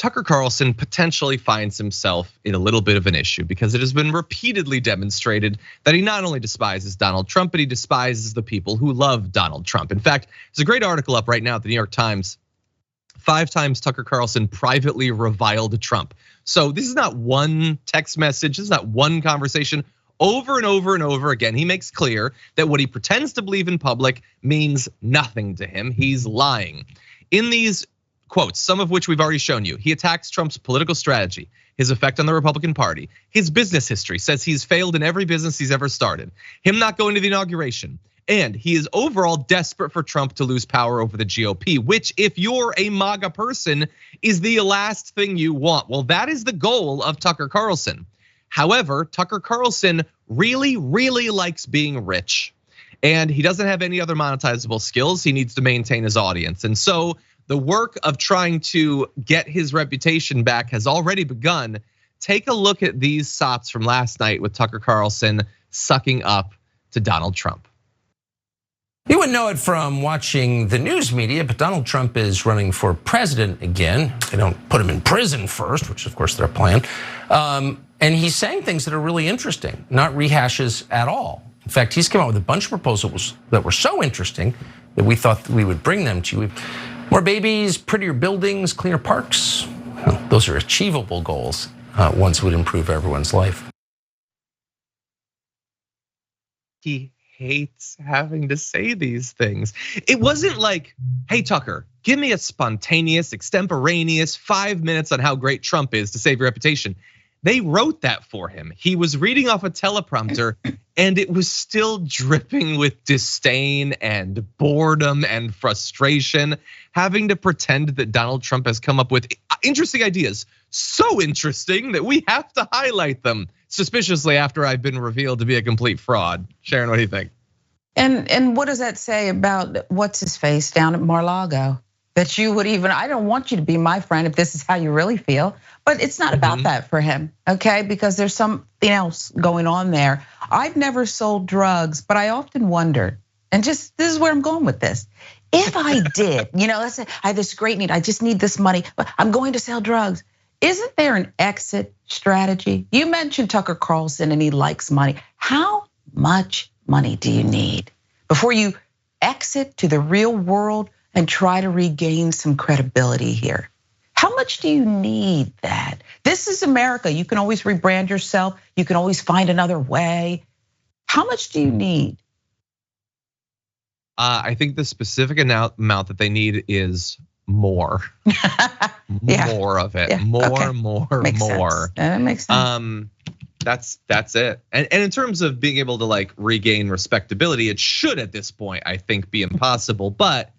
Tucker Carlson potentially finds himself in a little bit of an issue because it has been repeatedly demonstrated that he not only despises Donald Trump, but he despises the people who love Donald Trump. In fact, there's a great article up right now at the New York Times. 5 times Tucker Carlson privately reviled Trump. So this is not one text message, this is not one conversation. Over and over and over again, he makes clear that what he pretends to believe in public means nothing to him. He's lying. In these quotes, some of which we've already shown you, he attacks Trump's political strategy, his effect on the Republican Party, his business history, says he's failed in every business he's ever started, him not going to the inauguration, and he is overall desperate for Trump to lose power over the GOP, which if you're a MAGA person is the last thing you want. Well, that is the goal of Tucker Carlson. However, Tucker Carlson really likes being rich, and he doesn't have any other monetizable skills. He needs to maintain his audience. And so the work of trying to get his reputation back has already begun. Take a look at these sops from last night with Tucker Carlson sucking up to Donald Trump. You wouldn't know it from watching the news media, but Donald Trump is running for president again. They don't put him in prison first, which of course their plan. And he's saying things that are really interesting, not rehashes at all. In fact, he's come out with a bunch of proposals that were so interesting that we thought we would bring them to you. More babies, prettier buildings, cleaner parks. Well, those are achievable goals. Ones would improve everyone's life. He hates having to say these things. It wasn't like, hey, Tucker, give me a spontaneous, extemporaneous 5 minutes on how great Trump is to save your reputation. They wrote that for him. He was reading off a teleprompter and it was still dripping with disdain and boredom and frustration, having to pretend that Donald Trump has come up with interesting ideas. So interesting that we have to highlight them suspiciously after I've been revealed to be a complete fraud. Sharon, what do you think? And what does that say about what's his face down at Mar-a-Lago? That you would even, I don't want you to be my friend if this is how you really feel. But it's not about that for him, okay? Because there's something else going on there. I've never sold drugs, but I often wondered, and just this is where I'm going with this. If I did, let's say I have this great need, I just need this money, but I'm going to sell drugs. Isn't there an exit strategy? You mentioned Tucker Carlson and he likes money. How much money do you need before you exit to the real world and try to regain some credibility here? How much do you need that? This is America. You can always rebrand yourself. You can always find another way. How much do you need? I think the specific amount that they need is more. More of it. Yeah. More. That makes sense. That's it. And in terms of being able to like regain respectability, it should at this point, I think, be impossible. But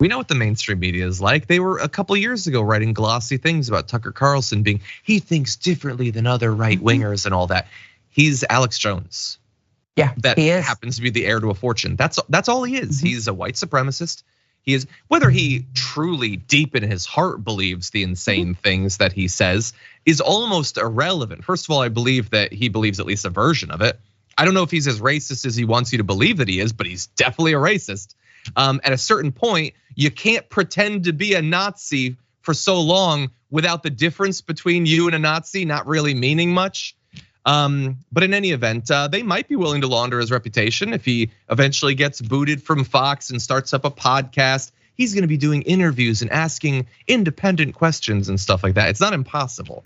we know what the mainstream media is like. They were a couple years ago writing glossy things about Tucker Carlson being, he thinks differently than other right wingers and all that. He's Alex Jones. Yeah, that he is. Happens to be the heir to a fortune. That's all he is. He's a white supremacist. He is, whether he truly deep in his heart believes the insane things that he says is almost irrelevant. First of all, I believe that he believes at least a version of it. I don't know if he's as racist as he wants you to believe that he is, but he's definitely a racist. At a certain point, you can't pretend to be a Nazi for so long without the difference between you and a Nazi not really meaning much. But in any event, they might be willing to launder his reputation if he eventually gets booted from Fox and starts up a podcast. He's gonna be doing interviews and asking independent questions and stuff like that. It's not impossible.